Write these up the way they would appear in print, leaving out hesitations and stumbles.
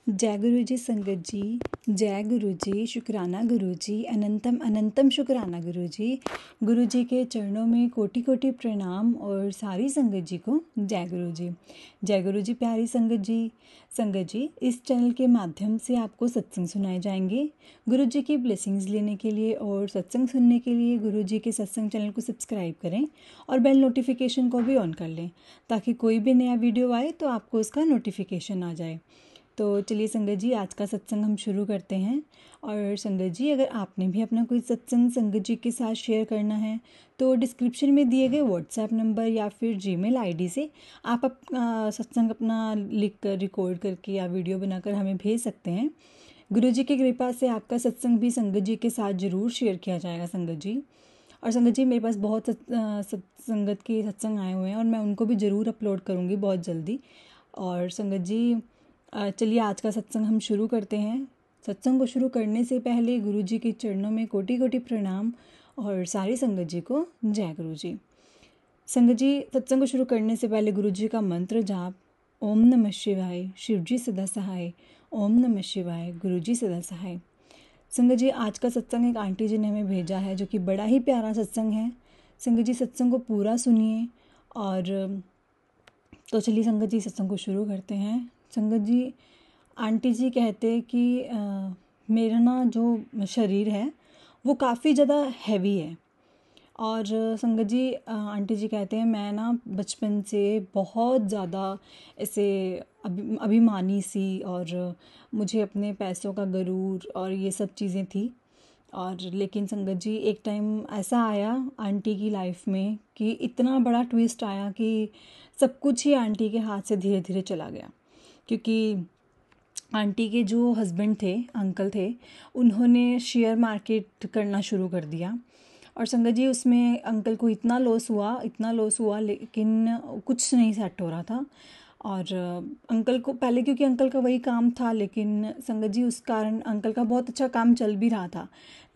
जय गुरु जी संगत जी। जय गुरु जी, शुक्राना गुरु जी, अनंतम अनंतम शुक्राना गुरु जी। गुरु जी के चरणों में कोटि कोटि प्रणाम और सारी संगत जी को जय गुरु जी। जय गुरु जी प्यारी संगत जी। संगत जी, इस चैनल के माध्यम से आपको सत्संग सुनाए जाएंगे। गुरु जी की ब्लेसिंग्स लेने के लिए और सत्संग सुनने के लिए गुरु जी के सत्संग चैनल को सब्सक्राइब करें और बेल नोटिफिकेशन को भी ऑन कर लें ताकि कोई भी नया वीडियो आए तो आपको उसका नोटिफिकेशन आ जाए। तो चलिए संगत जी, आज का सत्संग हम शुरू करते हैं। और संगत जी, अगर आपने भी अपना कोई सत्संग संगत जी के साथ शेयर करना है तो डिस्क्रिप्शन में दिए गए व्हाट्सएप नंबर या फिर जीमेल आईडी से आप सत्संग अपना लिख कर, रिकॉर्ड करके या वीडियो बनाकर हमें भेज सकते हैं। गुरु जी की कृपा से आपका सत्संग भी संगत जी के साथ ज़रूर शेयर किया जाएगा संगत जी। और संगत जी, मेरे पास बहुत संगत के सत्संग आए हुए हैं और मैं उनको भी ज़रूर अपलोड करूँगी बहुत जल्दी। और संगत जी, चलिए आज का सत्संग हम शुरू करते हैं। सत्संग को शुरू करने से पहले गुरु जी के चरणों में कोटि कोटि प्रणाम और सारी संगत जी को जय गुरु जी। संगत जी, सत्संग को शुरू करने से पहले गुरु जी का मंत्र जाप, ओम नमः शिवाय, शिव जी सदा सहाय, ओम नमः शिवाय, गुरु जी सदा सहाय। संगत जी, आज का सत्संग एक आंटी जी ने हमें भेजा है जो कि बड़ा ही प्यारा सत्संग है। संगत जी, सत्संग को पूरा सुनिए। और तो चलिए संगत जी, सत्संग को शुरू करते हैं। संगत जी, आंटी जी कहते कि मेरा ना जो शरीर है वो काफ़ी ज़्यादा हैवी है। और संगत जी, आंटी जी कहते हैं मैं ना बचपन से बहुत ज़्यादा ऐसे अभिमानी सी और मुझे अपने पैसों का गरूर और ये सब चीज़ें थी। और लेकिन संगत जी, एक टाइम ऐसा आया आंटी की लाइफ में कि इतना बड़ा ट्विस्ट आया कि सब कुछ ही आंटी के हाथ से धीरे धीरे चला गया। क्योंकि आंटी के जो हस्बैंड थे, अंकल थे, उन्होंने शेयर मार्केट करना शुरू कर दिया। और संगत जी, उसमें अंकल को इतना लॉस हुआ लेकिन कुछ नहीं सेट हो रहा था। और अंकल को पहले, क्योंकि अंकल का वही काम था, लेकिन संगत जी उस कारण अंकल का बहुत अच्छा काम चल भी रहा था।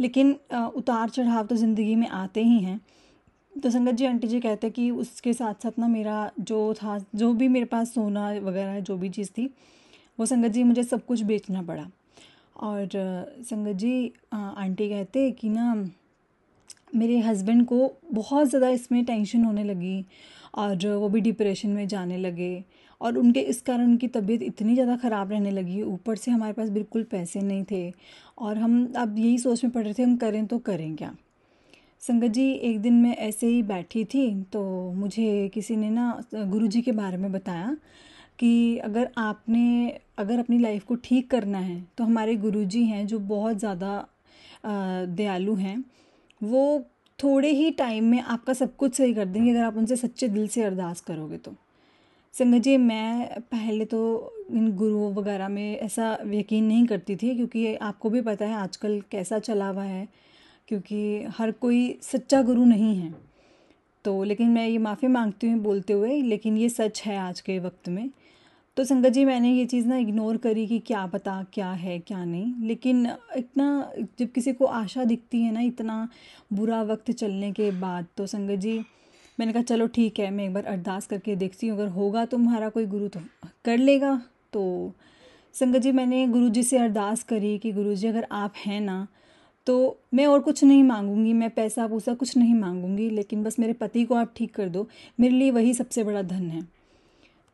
लेकिन उतार चढ़ाव तो ज़िंदगी में आते ही हैं। तो संगत जी, आंटी जी कहते कि उसके साथ साथ ना मेरा जो था, जो भी मेरे पास सोना वगैरह जो भी चीज़ थी, वो संगत जी मुझे सब कुछ बेचना पड़ा। और संगत जी, आंटी कहते कि ना मेरे हस्बैंड को बहुत ज़्यादा इसमें टेंशन होने लगी और वो भी डिप्रेशन में जाने लगे। और उनके इस कारण उनकी तबीयत इतनी ज़्यादा ख़राब रहने लगी, ऊपर से हमारे पास बिल्कुल पैसे नहीं थे और हम अब यही सोच में पड़ रहे थे हम करें तो करें क्या। संगत जी, एक दिन मैं ऐसे ही बैठी थी तो मुझे किसी ने ना गुरुजी के बारे में बताया कि अगर अपनी लाइफ को ठीक करना है तो हमारे गुरुजी हैं जो बहुत ज़्यादा दयालु हैं। वो थोड़े ही टाइम में आपका सब कुछ सही कर देंगे अगर आप उनसे सच्चे दिल से अरदास करोगे तो। संगत जी, मैं पहले तो इन गुरुओं वगैरह में ऐसा यकीन नहीं करती थी, क्योंकि आपको भी पता है आजकल कैसा चला हुआ है, क्योंकि हर कोई सच्चा गुरु नहीं है। तो लेकिन मैं ये माफ़ी मांगती हूँ बोलते हुए, लेकिन ये सच है आज के वक्त में। तो संगत जी, मैंने ये चीज़ ना इग्नोर करी कि क्या पता क्या है क्या नहीं। लेकिन इतना जब किसी को आशा दिखती है ना इतना बुरा वक्त चलने के बाद, तो संगत जी मैंने कहा चलो ठीक है, मैं एक बार अरदास करके देखती हूँ, अगर होगा तुम्हारा कोई गुरु तो कर लेगा। तो संगत जी, मैंने गुरु जी से अरदास करी कि गुरु जी अगर आप हैं ना तो मैं और कुछ नहीं मांगूंगी, मैं पैसा पूसा कुछ नहीं मांगूंगी, लेकिन बस मेरे पति को आप ठीक कर दो, मेरे लिए वही सबसे बड़ा धन है।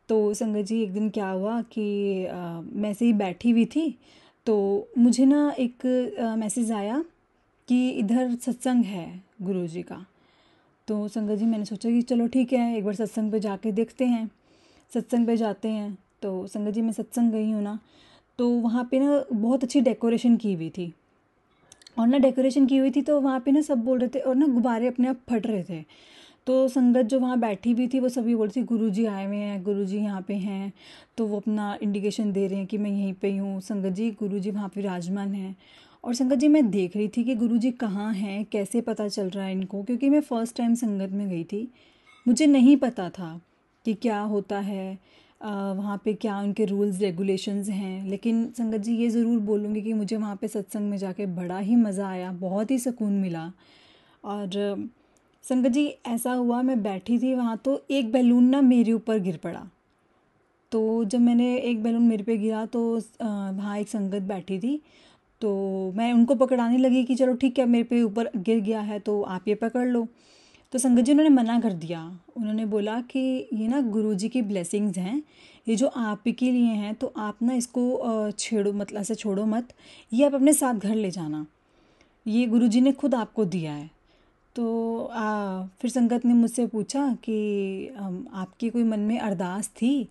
तो संगत जी, एक दिन क्या हुआ कि मैं ऐसे ही बैठी हुई थी तो मुझे ना एक मैसेज आया कि इधर सत्संग है गुरु जी का। तो संगत जी, मैंने सोचा कि चलो ठीक है, एक बार सत्संग पे जाके देखते हैं। सत्संग पे जाते हैं। तो संगत जी, मैं सत्संग गई हूँ ना, तो वहाँ पे ना बहुत अच्छी डेकोरेशन की हुई थी। और ना डेकोरेशन की हुई थी तो वहाँ पे ना सब बोल रहे थे और ना गुब्बारे अपने आप फट रहे थे। तो संगत जो वहाँ बैठी हुई थी वो सभी बोल रही थी गुरुजी आए हुए हैं, गुरुजी यहाँ पे हैं। तो वो अपना इंडिकेशन दे रहे हैं कि मैं यहीं पे ही हूँ। संगत जी, गुरुजी वहाँ पे विराजमान हैं। और संगत जी, मैं देख रही थी कि गुरुजी कहाँ हैं, कैसे पता चल रहा है इनको, क्योंकि मैं फ़र्स्ट टाइम संगत में गई थी, मुझे नहीं पता था कि क्या होता है वहाँ पे, क्या उनके रूल्स रेगुलेशंस हैं। लेकिन संगत जी, ये ज़रूर बोलूँगी कि मुझे वहाँ पे सत्संग में जाके बड़ा ही मज़ा आया, बहुत ही सुकून मिला। और संगत जी, ऐसा हुआ मैं बैठी थी वहाँ तो एक बैलून ना मेरे ऊपर गिर पड़ा। तो जब मैंने एक बैलून मेरे पे गिरा तो वहाँ एक संगत बैठी थी, तो मैं उनको पकड़ाने लगी कि चलो ठीक है, मेरे पे ऊपर गिर गया है तो आप ये पकड़ लो। तो संगत जी उन्होंने मना कर दिया। उन्होंने बोला कि ये ना गुरुजी की ब्लेसिंग्स हैं, ये जो आप ही के लिए हैं, तो आप ना इसको छेड़ो, मतलब ऐसे छोड़ो मत, ये आप अपने साथ घर ले जाना, ये गुरुजी ने खुद आपको दिया है। तो फिर संगत ने मुझसे पूछा कि आपकी कोई मन में अरदास थी?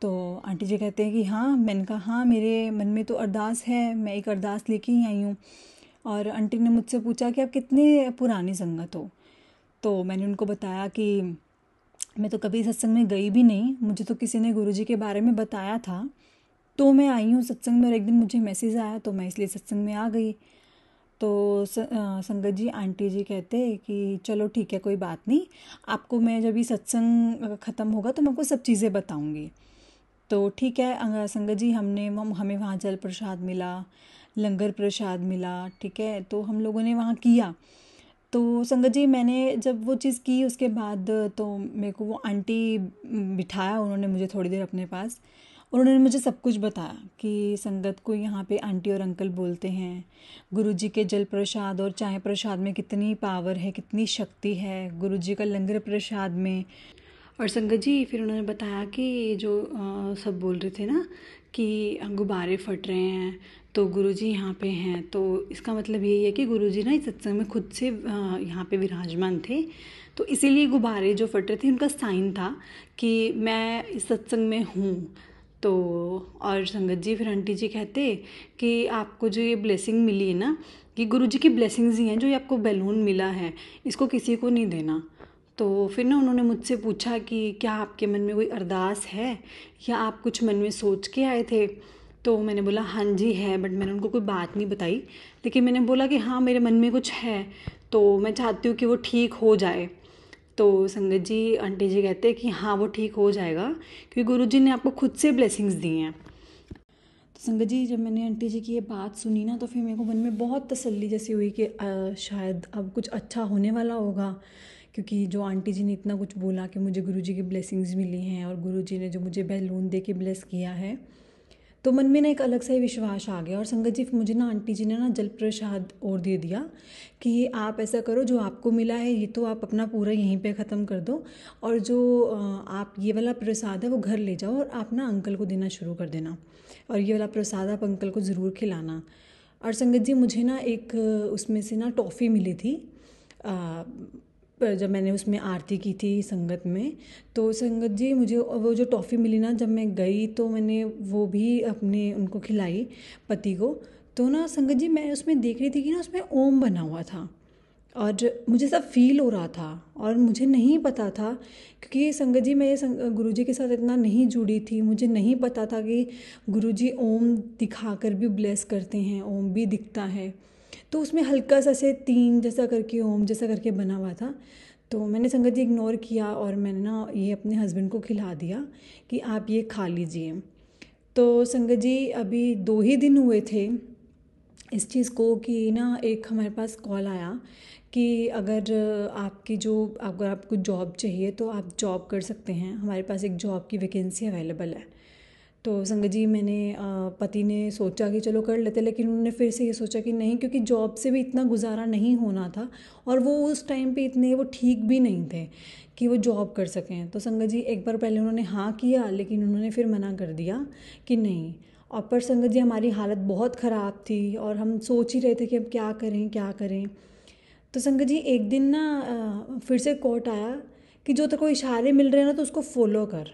तो आंटी जी कहते हैं कि हाँ। मैंने कहा हाँ, मेरे मन में तो अरदास है, मैं एक अरदास लेके ही आई हूँ। और आंटी ने मुझसे पूछा कि आप कितने पुरानी संगत हो? तो मैंने उनको बताया कि मैं तो कभी सत्संग में गई भी नहीं, मुझे तो किसी ने गुरुजी के बारे में बताया था, तो मैं आई हूँ सत्संग में, और एक दिन मुझे मैसेज आया तो मैं इसलिए सत्संग में आ गई। तो संगत जी, आंटी जी कहते कि चलो ठीक है, कोई बात नहीं, आपको मैं जब ये सत्संग ख़त्म होगा तो मैं आपको सब चीज़ें बताऊंगी। तो ठीक है संगत जी, हमें वहाँ जल प्रसाद मिला, लंगर प्रसाद मिला, ठीक है, तो हम लोगों ने वहाँ किया। तो संगत जी, मैंने जब वो चीज़ की उसके बाद तो मेरे को वो आंटी बिठाया उन्होंने मुझे थोड़ी देर अपने पास। उन्होंने मुझे सब कुछ बताया कि संगत को यहाँ पे आंटी और अंकल बोलते हैं, गुरुजी के जल प्रसाद और चाय प्रसाद में कितनी पावर है, कितनी शक्ति है, गुरुजी का लंगर प्रसाद में। और संगत जी फिर उन्होंने बताया कि जो सब बोल रहे थे ना कि गुब्बारे फट रहे हैं, तो गुरुजी यहाँ पे हैं, तो इसका मतलब यही है कि गुरुजी ना इस सत्संग में खुद से यहाँ पे विराजमान थे, तो इसीलिए गुब्बारे जो फट रहे थे उनका साइन था कि मैं इस सत्संग में हूँ। तो और संगत जी फिर आंटी जी कहते कि आपको जो ये ब्लेसिंग मिली है ना, ये गुरुजी की ब्लेसिंग्स ही हैं, जो ये आपको बैलून मिला है, इसको किसी को नहीं देना। तो फिर ना उन्होंने मुझसे पूछा कि क्या आपके मन में कोई अरदास है, या आप कुछ मन में सोच के आए थे? तो मैंने बोला हाँ जी है, बट मैंने उनको कोई बात नहीं बताई, लेकिन मैंने बोला कि हाँ मेरे मन में कुछ है, तो मैं चाहती हूँ कि वो ठीक हो जाए। तो संगत जी, आंटी जी कहते हैं कि हाँ वो ठीक हो जाएगा, क्योंकि गुरुजी ने आपको खुद से ब्लेसिंग्स दी हैं। तो संगत जी, जब मैंने आंटी जी की ये बात सुनी ना, तो फिर मेरे को मन में बहुत तसल्ली जैसी हुई कि शायद अब कुछ अच्छा होने वाला होगा, क्योंकि जो आंटी जी ने इतना कुछ बोला कि मुझे गुरुजी की ब्लेसिंग्स मिली हैं और गुरुजी ने जो मुझे बैलून दे के ब्लेस किया है, तो मन में ना एक अलग सा ही विश्वास आ गया। और संगत जी, मुझे ना आंटी जी ने ना जल प्रसाद और दे दिया कि आप ऐसा करो, जो आपको मिला है ये तो आप अपना पूरा यहीं पे ख़त्म कर दो, और जो आप ये वाला प्रसाद है वो घर ले जाओ और आप ना अंकल को देना शुरू कर देना, और ये वाला प्रसाद आप अंकल को ज़रूर खिलाना। और संगत जी, मुझे ना एक उसमें से ना टॉफ़ी मिली थी, जब मैंने उसमें आरती की थी संगत में। तो संगत जी, मुझे वो जो टॉफ़ी मिली ना, जब मैं गई तो मैंने वो भी अपने उनको खिलाई, पति को। तो ना संगत जी, मैं उसमें देख रही थी कि ना उसमें ओम बना हुआ था, और मुझे सब फील हो रहा था, और मुझे नहीं पता था, क्योंकि संगत जी मैं गुरुजी के साथ इतना नहीं जुड़ी थी, मुझे नहीं पता था कि गुरुजी ओम दिखाकर भी ब्लेस करते हैं, ओम भी दिखता है। तो उसमें हल्का सा से 3 जैसा करके ओम जैसा करके बना हुआ था। तो मैंने संगत जी इग्नोर किया, और मैंने ना ये अपने हस्बैंड को खिला दिया कि आप ये खा लीजिए। तो संगत जी, अभी 2 ही दिन हुए थे इस चीज़ को कि ना एक हमारे पास कॉल आया कि अगर आपको जॉब चाहिए तो आप जॉब कर सकते हैं, हमारे पास एक जॉब की वैकेंसी अवेलेबल है। तो संगत जी, मैंने पति ने सोचा कि चलो कर लेते, लेकिन उन्होंने फिर से ये सोचा कि नहीं, क्योंकि जॉब से भी इतना गुजारा नहीं होना था, और वो उस टाइम पे इतने वो ठीक भी नहीं थे कि वो जॉब कर सकें। तो संगत जी, एक बार पहले उन्होंने हाँ किया, लेकिन उन्होंने फिर मना कर दिया कि नहीं। और पर संगत जी, हमारी हालत बहुत ख़राब थी, और हम सोच ही रहे थे कि अब क्या करें क्या करें। तो संगत जी, एक दिन ना फिर से कोट आया कि जो तेरे को इशारे मिल रहे हैं ना, तो उसको फॉलो कर।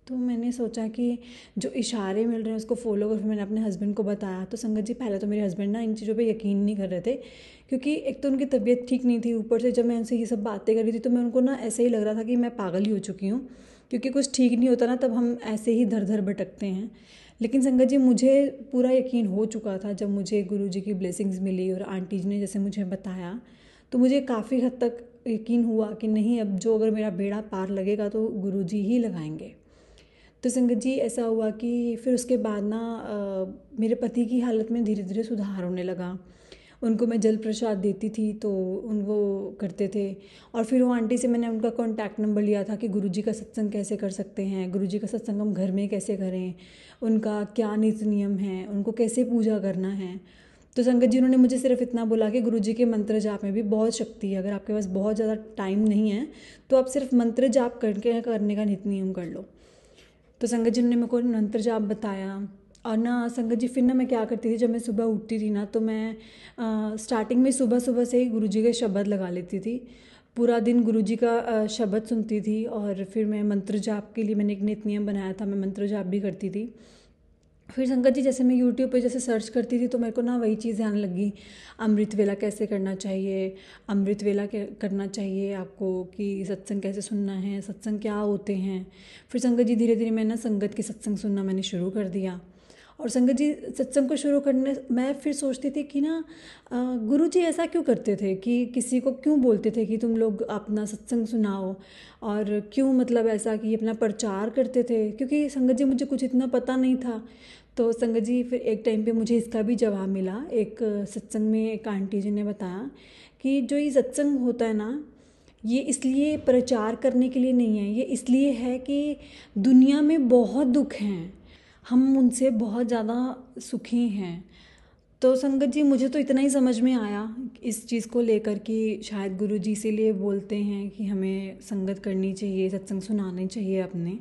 तो मैंने सोचा कि जो इशारे मिल रहे हैं उसको फॉलो कर। फिर मैंने अपने हस्बैंड को बताया। तो संगत जी, पहले तो मेरे हस्बैंड ना इन चीज़ों पे यकीन नहीं कर रहे थे, क्योंकि एक तो उनकी तबीयत ठीक नहीं थी, ऊपर से जब मैं उनसे ये सब बातें कर रही थी तो मैं उनको ना ऐसे ही लग रहा था कि मैं पागल ही हो चुकी हूँ, क्योंकि कुछ ठीक नहीं होता ना तब हम ऐसे ही धर धर भटकते हैं। लेकिन संगत जी, मुझे पूरा यकीन हो चुका था जब मुझे गुरुजी की ब्लेसिंग्स मिली और आंटी जी ने जैसे मुझे बताया, तो मुझे काफ़ी हद तक यकीन हुआ कि नहीं, अब जो अगर मेरा बेड़ा पार लगेगा तो गुरुजी ही लगाएंगे। तो संगत जी, ऐसा हुआ कि फिर उसके बाद ना मेरे पति की हालत में धीरे धीरे सुधार होने लगा। उनको मैं जल प्रसाद देती थी तो उनको करते थे। और फिर वो आंटी से मैंने उनका कॉन्टैक्ट नंबर लिया था कि गुरुजी का सत्संग कैसे कर सकते हैं, गुरुजी का सत्संग हम घर में कैसे करें, उनका क्या नीति नियम है, उनको कैसे पूजा करना है। तो संगत जी उन्होंने मुझे सिर्फ इतना बोला कि गुरुजी के मंत्र जाप में भी बहुत शक्ति है, अगर आपके पास बहुत ज़्यादा टाइम नहीं है तो आप सिर्फ मंत्र जाप करके करने का नित्य नियम कर लो। तो संगत जी ने मेरे को मंत्र जाप बताया। और ना संगत जी फिर ना मैं क्या करती थी, जब मैं सुबह उठती थी ना तो मैं स्टार्टिंग में सुबह सुबह से ही गुरुजी के शब्द लगा लेती थी, पूरा दिन गुरुजी का शब्द सुनती थी। और फिर मैं मंत्र जाप के लिए मैंने एक नित्य नियम बनाया था, मैं मंत्र जाप भी करती थी। फिर संगत जी जैसे मैं यूट्यूब पे जैसे सर्च करती थी तो मेरे को ना वही चीज़ आने लगी, अमृत वेला कैसे करना चाहिए, अमृत वेला करना चाहिए आपको, कि सत्संग कैसे सुनना है, सत्संग क्या होते हैं। फिर संगत जी धीरे धीरे मैं ना संगत के सत्संग सुनना मैंने शुरू कर दिया। और संगत जी सत्संग को शुरू करने मैं फिर सोचती थी कि ना गुरु जी ऐसा क्यों करते थे, कि किसी को क्यों बोलते थे कि तुम लोग अपना सत्संग सुनाओ, और क्यों मतलब ऐसा कि अपना प्रचार करते थे, क्योंकि संगत जी मुझे कुछ इतना पता नहीं था। तो संगत जी फिर एक टाइम पे मुझे इसका भी जवाब मिला, एक सत्संग में एक आंटी जी ने बताया कि जो ये सत्संग होता है ना, ये इसलिए प्रचार करने के लिए नहीं है, ये इसलिए है कि दुनिया में बहुत दुख हैं, हम उनसे बहुत ज़्यादा सुखी हैं। तो संगत जी मुझे तो इतना ही समझ में आया इस चीज़ को लेकर कि शायद गुरु जी इसीलिए बोलते हैं कि हमें संगत करनी चाहिए, सत्संग सुनाने चाहिए अपने।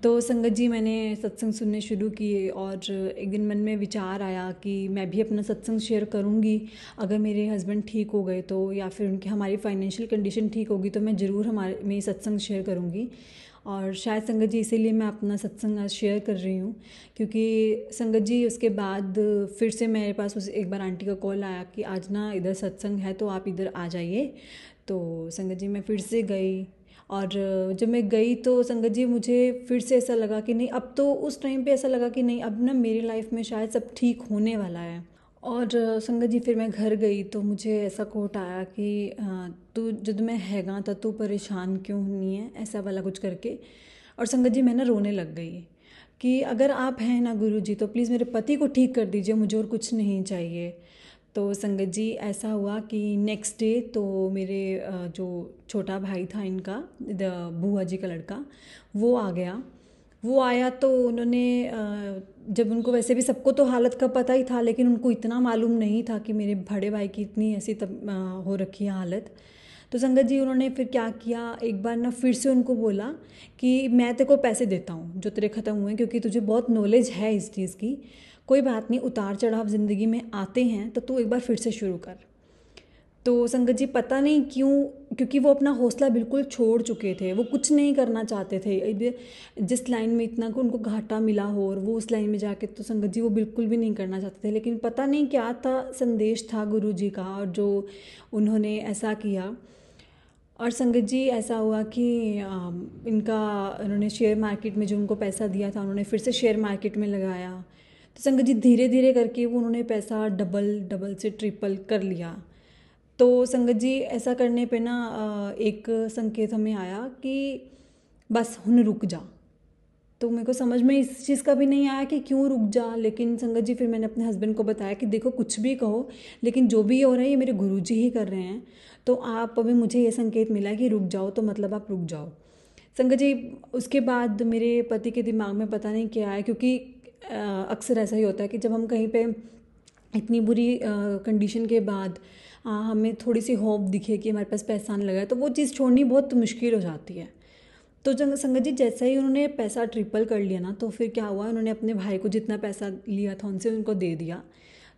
तो संगत जी मैंने सत्संग सुनने शुरू किए और एक दिन मन में विचार आया कि मैं भी अपना सत्संग शेयर करूंगी, अगर मेरे हस्बैंड ठीक हो गए तो, या फिर उनकी हमारी फाइनेंशियल कंडीशन ठीक होगी तो मैं ज़रूर मैं सत्संग शेयर करूंगी। और शायद संगत जी इसीलिए मैं अपना सत्संग आज शेयर कर रही हूँ, क्योंकि संगत जी उसके बाद फिर से मेरे पास उस एक बार आंटी का कॉल आया कि आज ना इधर सत्संग है तो आप इधर आ जाइए। तो संगत जी मैं फिर से गई, और जब मैं गई तो संगत जी मुझे फिर से ऐसा लगा कि नहीं, अब तो उस टाइम पे ऐसा लगा कि नहीं, अब ना मेरी लाइफ में शायद सब ठीक होने वाला है। और संगत जी फिर मैं घर गई तो मुझे ऐसा कोट आया कि तू जब मैं हैगा तो तू परेशान क्यों नहीं है, ऐसा वाला कुछ करके। और संगत जी मैं ना रोने लग गई कि अगर आप हैं ना गुरु जी तो प्लीज़ मेरे पति को ठीक कर दीजिए, मुझे और कुछ नहीं चाहिए। तो संगत जी ऐसा हुआ कि नेक्स्ट डे तो मेरे जो छोटा भाई था इनका, बुआ जी का लड़का, वो आ गया। वो आया तो उन्होंने जब उनको वैसे भी सबको तो हालत का पता ही था, लेकिन उनको इतना मालूम नहीं था कि मेरे बड़े भाई की इतनी ऐसी हो रखी है हालत। तो संगत जी उन्होंने फिर क्या किया, एक बार ना फिर से उनको बोला कि मैं तेरे को पैसे देता हूँ जो तेरे ख़त्म हुए, क्योंकि तुझे बहुत नॉलेज है इस चीज़ की, कोई बात नहीं, उतार चढ़ाव ज़िंदगी में आते हैं तो तू एक बार फिर से शुरू कर। तो संगत जी पता नहीं क्यों, क्योंकि वो अपना हौसला बिल्कुल छोड़ चुके थे, वो कुछ नहीं करना चाहते थे, जिस लाइन में इतना को उनको घाटा मिला हो और वो उस लाइन में जाके तो संगत जी वो बिल्कुल भी नहीं करना चाहते थे। लेकिन पता नहीं क्या था, संदेश था गुरु जी का, और जो उन्होंने ऐसा किया। और संगत जी ऐसा हुआ कि इनका उन्होंने शेयर मार्केट में जो उनको पैसा दिया था उन्होंने फिर से शेयर मार्केट में लगाया। तो संगत जी धीरे धीरे करके वो उन्होंने पैसा डबल डबल से ट्रिपल कर लिया। तो संगत जी ऐसा करने पे ना एक संकेत हमें आया कि बस हुन रुक जा। तो मेरे को समझ में इस चीज़ का भी नहीं आया कि क्यों रुक जा, लेकिन संगत जी फिर मैंने अपने हस्बैंड को बताया कि देखो कुछ भी कहो, लेकिन जो भी हो रहा है ये मेरे गुरुजी ही कर रहे हैं, तो आप अभी मुझे ये संकेत मिला कि रुक जाओ, तो मतलब आप रुक जाओ। संगत जी उसके बाद मेरे पति के दिमाग में पता नहीं क्या है, क्योंकि अक्सर ऐसा ही होता है कि जब हम कहीं पे इतनी बुरी कंडीशन के बाद हमें थोड़ी सी होप दिखे कि हमारे पास पैसा आने लगा है, तो वो चीज़ छोड़नी बहुत मुश्किल हो जाती है। तो संगत जी जैसे ही उन्होंने पैसा ट्रिपल कर लिया ना, तो फिर क्या हुआ, उन्होंने अपने भाई को जितना पैसा लिया था उनसे उनको दे दिया।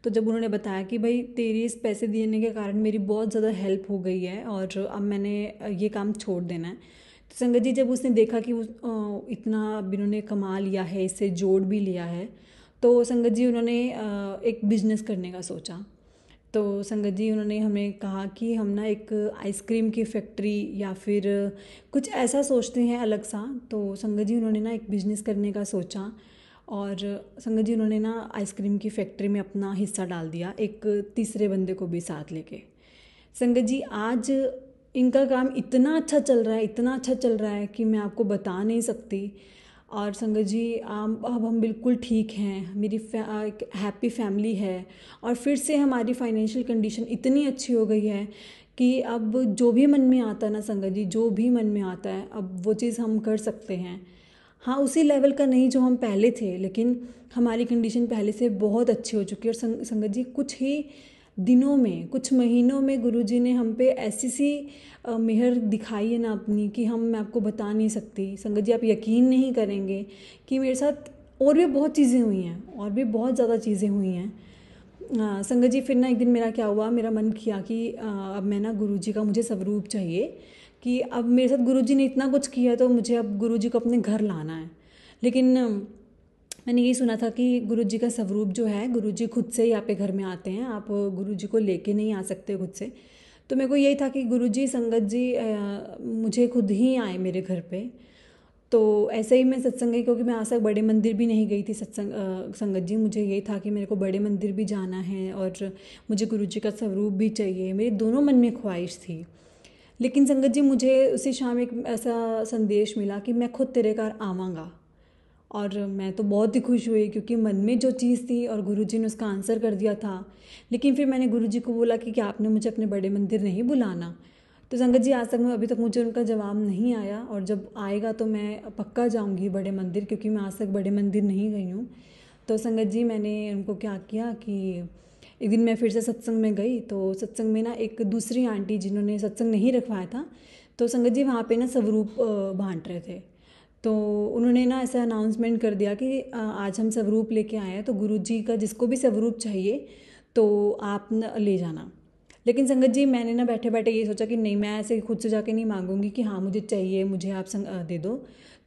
तो जब उन्होंने बताया कि भाई तेरी इस पैसे देने के कारण मेरी बहुत ज़्यादा हेल्प हो गई है और अब मैंने ये काम छोड़ देना है। तो संगत जी जब उसने देखा कि इतना अब इन्होंने कमा लिया है, इससे जोड़ भी लिया है, तो संगत जी उन्होंने एक बिज़नेस करने का सोचा। तो संगत जी उन्होंने हमें कहा कि हम ना एक आइसक्रीम की फैक्ट्री या फिर कुछ ऐसा सोचते हैं अलग सा। तो संगत जी उन्होंने ना एक बिज़नेस करने का सोचा, और संगत जी उन्होंने ना आइसक्रीम की फैक्ट्री में अपना हिस्सा डाल दिया, एक तीसरे बंदे को भी साथ लेके। संगत जी आज इनका काम इतना अच्छा चल रहा है, इतना अच्छा चल रहा है कि मैं आपको बता नहीं सकती। और संगत जी अब हम बिल्कुल ठीक हैं, मेरी एक हैप्पी फैमिली है और फिर से हमारी फाइनेंशियल कंडीशन इतनी अच्छी हो गई है कि अब जो भी मन में आता है ना संगत जी, जो भी मन में आता है अब वो चीज़ हम कर सकते हैं। हाँ, उसी लेवल का नहीं जो हम पहले थे, लेकिन हमारी कंडीशन पहले से बहुत अच्छी हो चुकी है। और संगत जी कुछ ही दिनों में, कुछ महीनों में गुरुजी ने हम पे ऐसी सी मेहर दिखाई है ना अपनी कि मैं आपको बता नहीं सकती। संगत जी आप यकीन नहीं करेंगे कि मेरे साथ और भी बहुत चीज़ें हुई हैं, और भी बहुत ज़्यादा चीज़ें हुई हैं। संगत जी फिर ना एक दिन मेरा क्या हुआ, मेरा मन किया कि अब मैं ना गुरुजी का मुझे स्वरूप चाहिए, कि अब मेरे साथ गुरुजी ने इतना कुछ किया तो मुझे अब गुरुजी को अपने घर लाना है। लेकिन मैंने यही सुना था कि गुरुजी का स्वरूप जो है, गुरुजी खुद से ही यहाँ पे घर में आते हैं, आप गुरुजी को लेके नहीं आ सकते खुद से। तो मेरे को यही था कि गुरुजी संगत जी मुझे खुद ही आए मेरे घर पे। तो ऐसे ही मैं सत्संग गई, क्योंकि मैं आज तक बड़े मंदिर भी नहीं गई थी संगत जी। मुझे यही था कि मेरे को बड़े मंदिर भी जाना है और मुझे गुरुजी का स्वरूप भी चाहिए, मेरी दोनों मन में ख्वाहिश थी। लेकिन संगत जी मुझे उसी शाम एक ऐसा संदेश मिला कि मैं खुद तेरे घर आवांगा। और मैं तो बहुत ही खुश हुई, क्योंकि मन में जो चीज़ थी और गुरुजी ने उसका आंसर कर दिया था। लेकिन फिर मैंने गुरुजी को बोला कि क्या आपने मुझे अपने बड़े मंदिर नहीं बुलाना। तो संगत जी आज तक अभी तक मुझे उनका जवाब नहीं आया, और जब आएगा तो मैं पक्का जाऊंगी बड़े मंदिर, क्योंकि मैं आज तक बड़े मंदिर नहीं गई हूँ। तो संगत जी मैंने उनको क्या किया कि एक दिन मैं फिर से सत्संग में गई। तो सत्संग में ना एक दूसरी आंटी जिन्होंने सत्संग नहीं रखवाया था, तो संगत जी वहाँ पे ना स्वरूप बांट रहे थे। तो उन्होंने ना ऐसा अनाउंसमेंट कर दिया कि आज हम स्वरूप लेके आए हैं, तो गुरुजी का जिसको भी स्वरूप चाहिए तो आप ले जाना। लेकिन संगत जी मैंने ना बैठे बैठे ये सोचा कि नहीं, मैं ऐसे खुद से जाके नहीं मांगूंगी कि हाँ मुझे चाहिए, मुझे आप दे दो।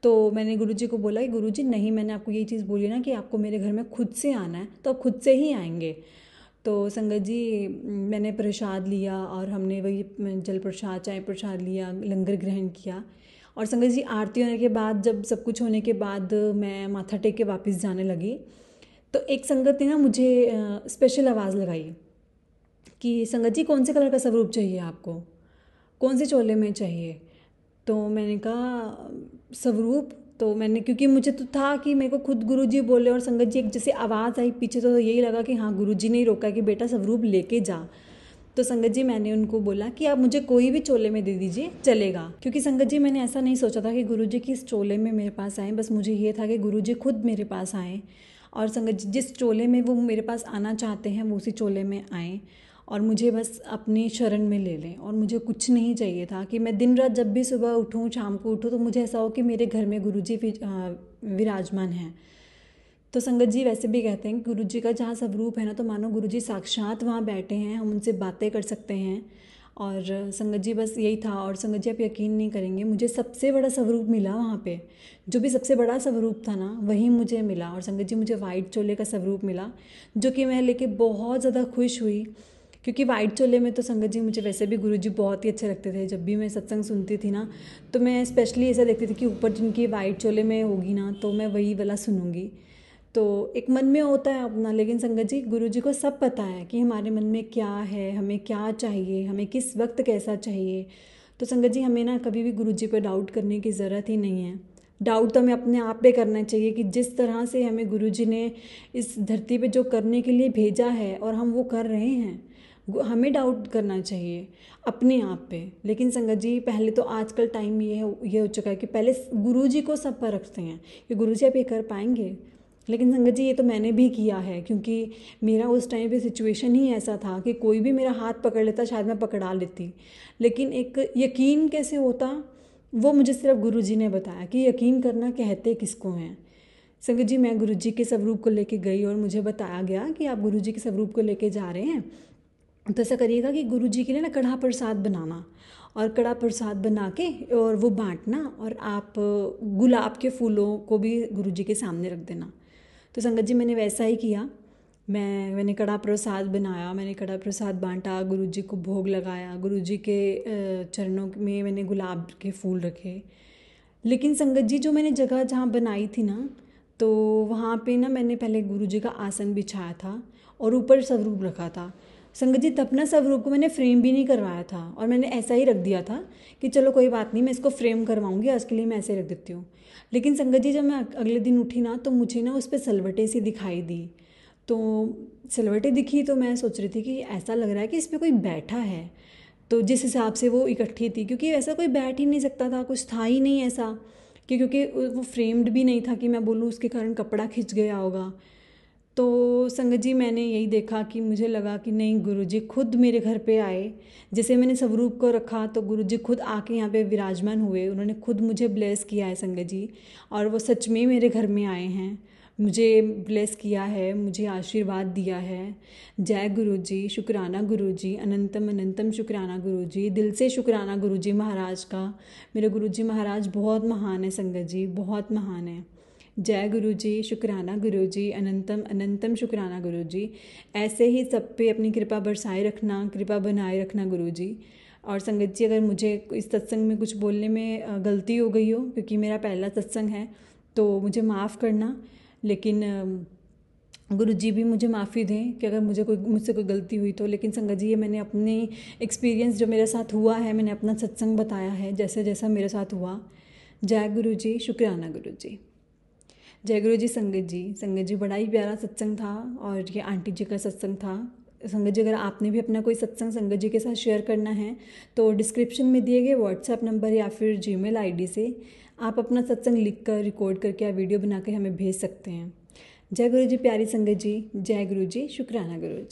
तो मैंने गुरुजी को बोला कि गुरुजी नहीं, मैंने आपको ये चीज़ बोली ना कि आपको मेरे घर में खुद से आना है, तो आप खुद से ही आएंगे। तो संगत जी मैंने प्रसाद लिया और हमने वही जल प्रसाद, चाय प्रसाद लिया, लंगर ग्रहण किया। और संगत जी आरती होने के बाद, जब सब कुछ होने के बाद मैं माथा टेक के वापस जाने लगी, तो एक संगत ने ना मुझे स्पेशल आवाज़ लगाई कि संगत जी कौन से कलर का स्वरूप चाहिए आपको, कौन से चोले में चाहिए। तो मैंने कहा स्वरूप। तो मैंने, क्योंकि मुझे तो था कि मेरे को खुद गुरुजी बोले और संगत जी एक जैसे आवाज़ आई पीछे, तो यही लगा कि हाँ गुरुजी ने ही रोका कि बेटा स्वरूप लेके जा। तो संगत जी मैंने उनको बोला कि आप मुझे कोई भी चोले में दे दीजिए चलेगा, क्योंकि संगत जी मैंने ऐसा नहीं सोचा था कि गुरुजी किस चोले में मेरे पास आए, बस मुझे ये था कि गुरुजी खुद मेरे पास आएँ। और संगत जी जिस चोले में वो मेरे पास आना चाहते हैं वो उसी चोले में आएँ, और मुझे बस अपनी शरण में ले लें। और मुझे कुछ नहीं चाहिए था कि मैं दिन रात जब भी सुबह उठूँ शाम को उठूँ तो मुझे ऐसा हो कि मेरे घर में गुरुजी विराजमान हैं। तो संगत जी वैसे भी कहते हैं कि गुरुजी का जहाँ स्वरूप है ना, तो मानो गुरुजी साक्षात वहाँ बैठे हैं, हम उनसे बातें कर सकते हैं। और संगत जी बस यही था। और संगत जी आप यकीन नहीं करेंगे, मुझे सबसे बड़ा स्वरूप मिला वहाँ पे, जो भी सबसे बड़ा स्वरूप था ना वही मुझे मिला। और संगत जी मुझे वाइट चोले का स्वरूप मिला, जो कि मैं लेके बहुत ज़्यादा खुश हुई। क्योंकि वाइट चोले में तो संगत जी मुझे वैसे भी गुरुजी बहुत ही अच्छे लगते थे। जब भी मैं सत्संग सुनती थी ना, तो मैं स्पेशली ऐसा देखती थी कि ऊपर जिनकी वाइट चोले में होगी ना, तो मैं वही वाला सुनूंगी। तो एक मन में होता है अपना, लेकिन संगत जी गुरुजी को सब पता है कि हमारे मन में क्या है, हमें क्या चाहिए, हमें किस वक्त कैसा चाहिए। तो संगत जी हमें ना कभी भी गुरुजी पर डाउट करने की ज़रूरत ही नहीं है। डाउट तो हमें अपने आप पे करना चाहिए कि जिस तरह से हमें गुरुजी ने इस धरती पे जो करने के लिए भेजा है और हम वो कर रहे हैं, हमें डाउट करना चाहिए अपने आप पे। लेकिन संगत जी पहले तो आजकल टाइम ये हो चुका है कि पहले गुरुजी को सब पर रखते हैं कि गुरुजी आप ये कर पाएंगे। लेकिन संगत जी ये तो मैंने भी किया है, क्योंकि मेरा उस टाइम पे सिचुएशन ही ऐसा था कि कोई भी मेरा हाथ पकड़ लेता शायद मैं पकड़ा लेती, लेकिन एक यकीन कैसे होता वो मुझे सिर्फ गुरुजी ने बताया कि यकीन करना कहते किसको हैं। संगत जी मैं गुरुजी के स्वरूप को लेके गई और मुझे बताया गया कि आप गुरुजी के स्वरूप को लेके जा रहे हैं, तो ऐसा करिएगा कि गुरुजी के लिए ना कढ़ा प्रसाद बनाना, और कढ़ा प्रसाद बना के और वो बांटना, और आप गुलाब के फूलों को भी गुरुजी के सामने रख देना। तो संगत जी मैंने वैसा ही किया। मैंने कढ़ा प्रसाद बनाया, मैंने कढ़ा प्रसाद बांटा, गुरुजी को भोग लगाया, गुरुजी के चरणों में मैंने गुलाब के फूल रखे। लेकिन संगत जी जो मैंने जगह जहाँ बनाई थी ना, तो वहाँ पे ना मैंने पहले गुरुजी का आसन बिछाया था और ऊपर स्वरूप रखा था। संगत जी तब ना स्वरूप को मैंने फ्रेम भी नहीं करवाया था और मैंने ऐसा ही रख दिया था कि चलो कोई बात नहीं, मैं इसको फ्रेम करवाऊंगी, आज के लिए मैं ऐसे रख देती हूँ। लेकिन संगत जी जब मैं अगले दिन उठी ना तो मुझे ना उस पर सलवटें सी दिखाई दी। तो सलवटें दिखी तो मैं सोच रही थी कि ऐसा लग रहा है कि इस पर कोई बैठा है। तो जिस हिसाब से वो इकट्ठी थी, क्योंकि ऐसा कोई बैठ ही नहीं सकता था, कुछ था ही नहीं ऐसा कि, क्योंकि वो फ्रेम्ड भी नहीं था कि मैं बोलूँ उसके कारण कपड़ा खिंच गया होगा। तो संगत जी मैंने यही देखा कि मुझे लगा कि नहीं, गुरुजी खुद मेरे घर पे आए। जैसे मैंने स्वरूप को रखा तो गुरुजी खुद आके यहाँ पे विराजमान हुए, उन्होंने खुद मुझे ब्लेस किया है संगत जी। और वो सच में मेरे घर में आए हैं, मुझे ब्लेस किया है, मुझे आशीर्वाद दिया है। जय गुरुजी, शुक्राना गुरुजी, अनंतम अनंतम शुक्राना गुरुजी, दिल से शुक्राना गुरुजी महाराज का। मेरे गुरुजी महाराज बहुत महान है संगत जी, बहुत महान है। जय गुरुजी, शुक्राना गुरुजी, अनंतम अनंतम शुक्राना गुरुजी। ऐसे ही सब पे अपनी कृपा बरसाए रखना, कृपा बनाए रखना गुरुजी। और संगत जी अगर मुझे इस सत्संग में कुछ बोलने में गलती हो गई हो, क्योंकि मेरा पहला सत्संग है, तो मुझे माफ़ करना। लेकिन गुरुजी भी मुझे माफ़ी दें कि अगर मुझसे कोई गलती हुई तो। लेकिन संगत जी ये मैंने अपनी एक्सपीरियंस जो मेरे साथ हुआ है, मैंने अपना सत्संग बताया है जैसे जैसा मेरे साथ हुआ। जय गुरुजी, शुक्राना गुरुजी। जय गुरु जी। संगत जी बड़ा ही प्यारा सत्संग था और ये आंटी जी का सत्संग था। संगत जी अगर आपने भी अपना कोई सत्संग संगत जी के साथ शेयर करना है तो डिस्क्रिप्शन में दिए गए व्हाट्सएप नंबर या फिर जीमेल आईडी से आप अपना सत्संग लिख कर, रिकॉर्ड करके या वीडियो बना के हमें भेज सकते हैं। जय गुरु जी। प्यारी संगत जी, जय गुरु जी, शुक्राना गुरु जी।